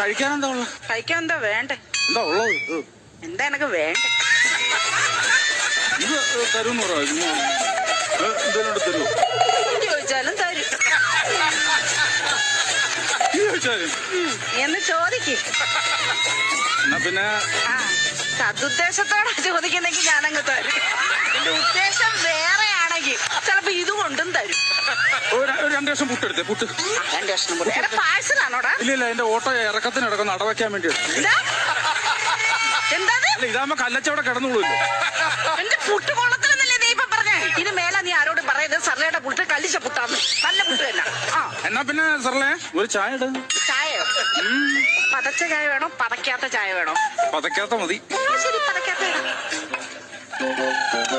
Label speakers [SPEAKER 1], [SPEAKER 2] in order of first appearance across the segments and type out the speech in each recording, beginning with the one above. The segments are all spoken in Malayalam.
[SPEAKER 1] കഴിക്കാൻ എന്താ ഉള്ളത്?
[SPEAKER 2] കഴിക്കാൻ എന്താ വേണ്ടേ?
[SPEAKER 1] എന്താ ഉള്ളത്?
[SPEAKER 2] എന്താ എനക്ക് വേണ്ടേ?
[SPEAKER 1] ഇത് തരുമെന്ന് പറയാം. എന്തെങ്കിലും തരുമോ?
[SPEAKER 2] ചോദിച്ചാലും തരും.
[SPEAKER 1] ചോദിച്ചാലും
[SPEAKER 2] എന്ന് ചോദിക്കും.
[SPEAKER 1] എന്നാ പിന്നെ
[SPEAKER 2] സതുദ്ദേശത്തോടെ ചോദിക്കുന്നെങ്കിൽ ഞാനങ്ങ് തരും. എന്റെ ഉദ്ദേശം വേറെ ആണെങ്കിൽ ചിലപ്പോ ഇത് കൊണ്ടും തരും.
[SPEAKER 1] ഒരു 2 ലക്ഷം പുട്ടെടുത്തേ. പുട്ട്
[SPEAKER 2] 2 ലക്ഷം പുട്ട്. പാഴ്സലാണോടാ?
[SPEAKER 1] ഇല്ല, എന്റെ ഓട്ടോ ഇറക്കത്തിന് ഇടക്കം അടവയ്ക്കാൻ വേണ്ടി.
[SPEAKER 2] എന്താ
[SPEAKER 1] ഇതാകുമ്പോ കല്ലച്ചവിടെ കിടന്നുള്ളൂല്ലോ.
[SPEAKER 2] എന്റെ പുട്ട് കൊള്ളത്തിലെന്നല്ലേ നീ ഇപ്പൊ പറഞ്ഞേ? ഇനി മേലെ നീ ആരോട് പറയുന്നത് സർലയുടെ പുട്ട് കല്ലിച്ച പുട്ടാന്ന്. നല്ല പുട്ട് തന്നെ.
[SPEAKER 1] എന്നാ പിന്നെ സർലേ ഒരു ചായ ഇട്.
[SPEAKER 2] ചായയോ? പതച്ച ചായ വേണോ പതക്കാത്ത ചായ വേണോ?
[SPEAKER 1] പതക്കാത്ത മതി.
[SPEAKER 2] ശരി, പതക്കാത്ത.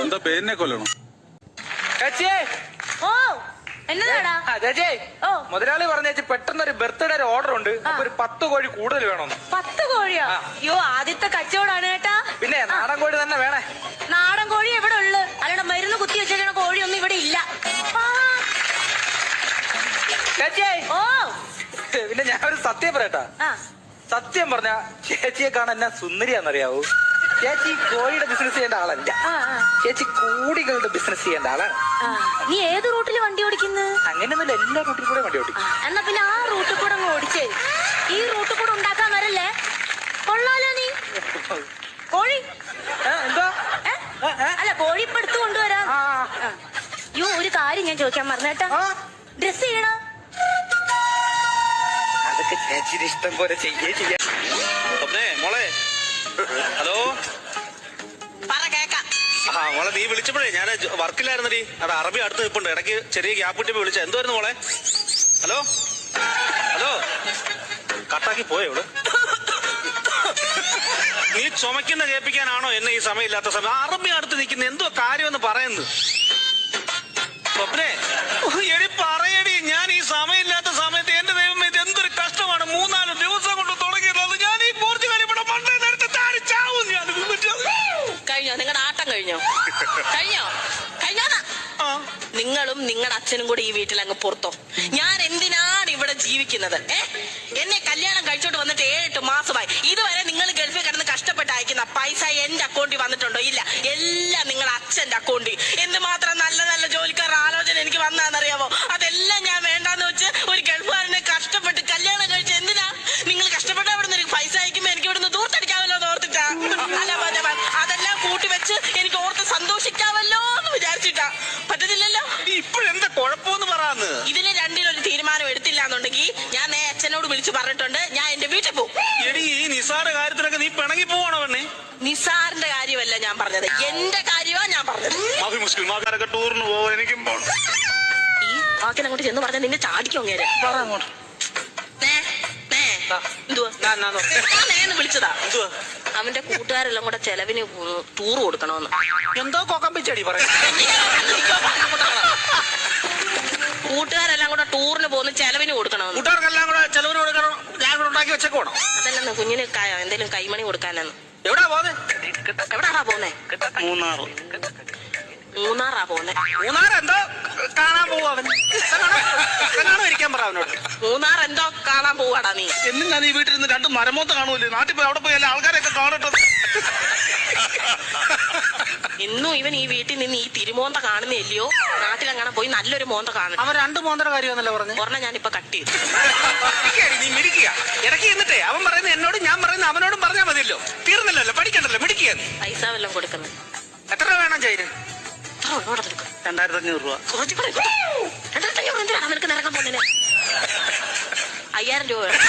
[SPEAKER 1] എന്താ പേരിനെ കൊല്ലണം?
[SPEAKER 3] ഓ എന്നതാടാ?
[SPEAKER 4] മുതലാളി പറഞ്ഞേച്ചി പെട്ടെന്നൊരു ബർത്ത്ഡേ ഓർഡർ ഉണ്ട്. അപ്പൊ ഒരു 10 കോഴി കൂടുതൽ വേണമെന്ന്.
[SPEAKER 3] 10 കോഴിയോ? അയ്യോ, ആദ്യത്തെ കച്ചവടാണ് കേട്ടാ.
[SPEAKER 4] പിന്നെ നാടൻ കോഴി തന്നെ വേണേ.
[SPEAKER 3] നാടൻ കോഴി എവിടെ ഉള്ളു? അല്ലാണ്ട് മരുന്ന് കുത്തി വെച്ചിരിക്കണ കോഴിയൊന്നും ഇവിടെ ഇല്ല. ഓ
[SPEAKER 4] പിന്നെ ഞാൻ ഒരു സത്യം പറയട്ടാ. സത്യം പറഞ്ഞ ചേച്ചിയെ കാണാൻ എന്നാ സുന്ദരിയാന്നറിയാവൂ. ചേച്ചി കോഴിയുടെ ബിസിനസ് ചെയ്യേണ്ട ആളല്ല. ചേച്ചി കോടികളുടെ ബിസിനസ് ചെയ്യേണ്ട ആളാണ്.
[SPEAKER 3] നീ ഏത് റൂട്ടിൽ വണ്ടി ഓടിക്കുന്നു?
[SPEAKER 4] അങ്ങനെയൊന്നുമില്ല, എല്ലാ റൂട്ടിൽ കൂടെ വണ്ടി ഓടിക്കും.
[SPEAKER 3] എന്നാ പിന്നെ ആ റൂട്ടിൽ കൂടെ അങ്ങ് ഓടിച്ചേ. ഈ റൂട്ടിൽ കൂടെ ഉണ്ടാക്കാൻ വരല്ലേ? കൊള്ളാലോ നീ. കോഴി
[SPEAKER 4] എന്താ?
[SPEAKER 3] അല്ല, കോഴി ഇപ്പൊ എടുത്തു കൊണ്ടുവരാം. യോ, ഒരു കാര്യം ഞാൻ ചോദിക്കാൻ മറന്നേട്ടാ. ഡ്രസ് ചെയ്യണോ?
[SPEAKER 4] അതൊക്കെ ചേച്ചിയുടെ ഇഷ്ടം പോലെ ചെയ്യാം.
[SPEAKER 5] മോളെ, ഹലോ. മോളെ, നീ വിളിച്ചപ്പോഴേ ഞാൻ വർക്കിലായിരുന്നടി. അവിടെ അറബി അടുത്ത് നിൽപ്പുണ്ട്. ഇടയ്ക്ക് ചെറിയ ഗ്യാപ്പ് കിട്ടിയപ്പോ വിളിച്ച. എന്തുവായിരുന്നു മോളെ? Hello hello. കട്ടാക്കി പോയോ ഇവിടെ? നീ ചുമക്കുന്ന കേൾപ്പിക്കാനാണോ എന്നെ ഈ സമയമില്ലാത്ത സമയം? അറബി അടുത്ത് നിൽക്കുന്ന എന്തോ കാര്യമെന്ന് പറയുന്നത്. സ്വപ്നെ, എടി പറയടി. ഞാൻ ഈ സമയമില്ലാത്ത സമയത്ത് എന്റെ ദൈവം ഇത് എന്തൊരു കഷ്ടമാണ്. 3-4 ദിവസം കൊണ്ട് തുടങ്ങിയിട്ടുള്ളത്. ഞാൻ ഈ പോർച്ചുഗൽ ഇവിടെ പണ്ടേ നേരത്തെ താരിച്ചാവും. ഞാൻ
[SPEAKER 6] കഴിഞ്ഞോ? നിങ്ങളുടെ ആട്ടം കഴിഞ്ഞോ? കഴിഞ്ഞോ? നിങ്ങളും നിങ്ങളുടെ അച്ഛനും കൂടി ഈ വീട്ടിൽ അങ്ങ് പുറത്തോ. ഞാൻ എന്തിനാണ് ഇവിടെ ജീവിക്കുന്നത്? എന്നെ കല്യാണം കഴിച്ചോട്ട് വന്നിട്ട് 7-8 മാസമായി. ഇതുവരെ നിങ്ങൾ ഗൾഫിൽ കിടന്ന് കഷ്ടപ്പെട്ട് അയക്കുന്ന പൈസ എന്റെ അക്കൗണ്ടിൽ വന്നിട്ടുണ്ടോ? ഇല്ല. എല്ലാം നിങ്ങളുടെ അച്ഛന്റെ അക്കൗണ്ടിൽ. എന്തുമാത്രം നല്ല നല്ല ജോലിക്കാരുടെ ആലോചന എനിക്ക് വന്നാന്നറിയാമോ? അതെല്ലാം ഞാൻ വേണ്ടാന്ന് വെച്ച് ഒരു ഗൾഫുകാരനെ കഷ്ടപ്പെട്ട് കല്യാണം കഴിച്ച് എന്തിനാ? നിങ്ങൾ കഷ്ടപ്പെട്ട് അവിടെ നിന്ന് പൈസ അയക്കുമ്പോ എനിക്ക് ഇവിടുന്ന് ദൂർത്തടിക്കാമല്ലോ എന്ന് ഓർത്തിട്ടാ. അല്ല, അതെല്ലാം കൂട്ടി വെച്ച് എനിക്ക് ഓർത്ത് സന്തോഷിക്കാമല്ലോ എന്ന് വിചാരിച്ചിട്ടാ. പറ്റത്തില്ലല്ലോ.
[SPEAKER 5] ഇപ്പോഴെന്താ കുഴപ്പമെന്ന് പറയാന്ന്?
[SPEAKER 6] ഇതിന് രണ്ടിനൊരു തീരുമാനം എടുത്തില്ല എന്നുണ്ടെങ്കിൽ ഞാൻ അച്ഛനോട് വിളിച്ചു പറഞ്ഞിട്ടുണ്ട്. ഞാൻ എന്റെ വീട്ടിൽ പോകും.
[SPEAKER 5] എടി, ഈ നിസാറിന്റെ കാര്യത്തിലൊക്കെ നീ പിണങ്ങി പോവാണോ പെണ്ണേ?
[SPEAKER 6] നിസാറിന്റെ കാര്യമല്ല ഞാൻ പറഞ്ഞത്, എന്റെ കാര്യമാ ഞാൻ പറഞ്ഞത്.
[SPEAKER 5] മുസ്ലിംമാരൊക്കെ ടൂറിന് പോവാൻ എനിക്കും പോകണം.
[SPEAKER 6] ഈ വാക്കിനങ്ങോട്ട് ചെന്ന് പറഞ്ഞാൽ നിന്നെ ചാടിക്കും അങ്ങേരെ. എന്തുവാ വിളിച്ചതാ? അവന്റെ കൂട്ടുകാരെല്ലാം കൂടെ ചെലവിന് ടൂർ കൊടുക്കണോന്ന്.
[SPEAKER 4] എന്തോ കൊക്കം പിച്ചടി പറയാ.
[SPEAKER 6] കൂട്ടുകാരെല്ലാം കൂടെ ടൂറിന് പോകുന്ന ചെലവിന് കൊടുക്കണമെന്ന്.
[SPEAKER 4] കൂട്ടുകാർക്കെല്ലാം കൂടെ ചെലവിന് കൊടുക്കണം. ഞാൻ കൂടെ ഉണ്ടാക്കി വെച്ചേക്കോണം.
[SPEAKER 6] അതല്ലെന്ന് കുഞ്ഞിന് എന്തെങ്കിലും കൈമണി കൊടുക്കാനെന്ന്.
[SPEAKER 4] എവിടാ പോന്നെ?
[SPEAKER 6] എവിടാണാ പോന്നെ? മൂന്നാറാ പോന്നെ.
[SPEAKER 4] മൂന്നാർ എന്തോ കാണാൻ പോവാ അവൻ. ഇരിക്കാൻ പറ അവനോട്.
[SPEAKER 6] മൂന്നാർ എന്തോ കാണാൻ പോവാടാ നീ.
[SPEAKER 5] എന്നും ഞാൻ ഈ വീട്ടിൽ നിന്ന് 2 മരമോത്ത് കാണൂല്ലേ? നാട്ടിൽ പോയി അവിടെ പോയി എല്ലാ ആൾക്കാരെയൊക്കെ കാണട്ടെ.
[SPEAKER 6] ഇന്നും ഇവൻ ഈ വീട്ടിൽ നിന്ന് ഈ തിരുമോന്ത കാണുന്നില്ലയോ? നാട്ടിലെങ്ങനെ പോയി നല്ലൊരു മോന്ത കാണും.
[SPEAKER 4] അവൻ 2 മോന്തയുടെ കാര്യമെന്നല്ലേ പറഞ്ഞു?
[SPEAKER 6] ഒരെണ്ണം ഞാനിപ്പോ കട്ട് ചെയ്തു.
[SPEAKER 4] നീ മിടിക്കുക. ഇടയ്ക്ക് എന്നിട്ടേ അവൻ പറയുന്നത് എന്നോട്, ഞാൻ പറയുന്നത് അവനോടും പറഞ്ഞാൽ മതിയല്ലോ. തീർന്നില്ലല്ലോ, പഠിക്കണ്ടല്ലോ, മിടിക്കുക.
[SPEAKER 6] പൈസ വല്ലതും കൊടുക്കുന്നത്.
[SPEAKER 4] എത്ര രൂപ വേണം ചൈന്?
[SPEAKER 5] 2500 രൂപ.
[SPEAKER 6] 2500 എന്തിനാണ് നിനക്ക് നിരക്കാൻ പോകുന്നതിന്? 5000 രൂപ വേണം.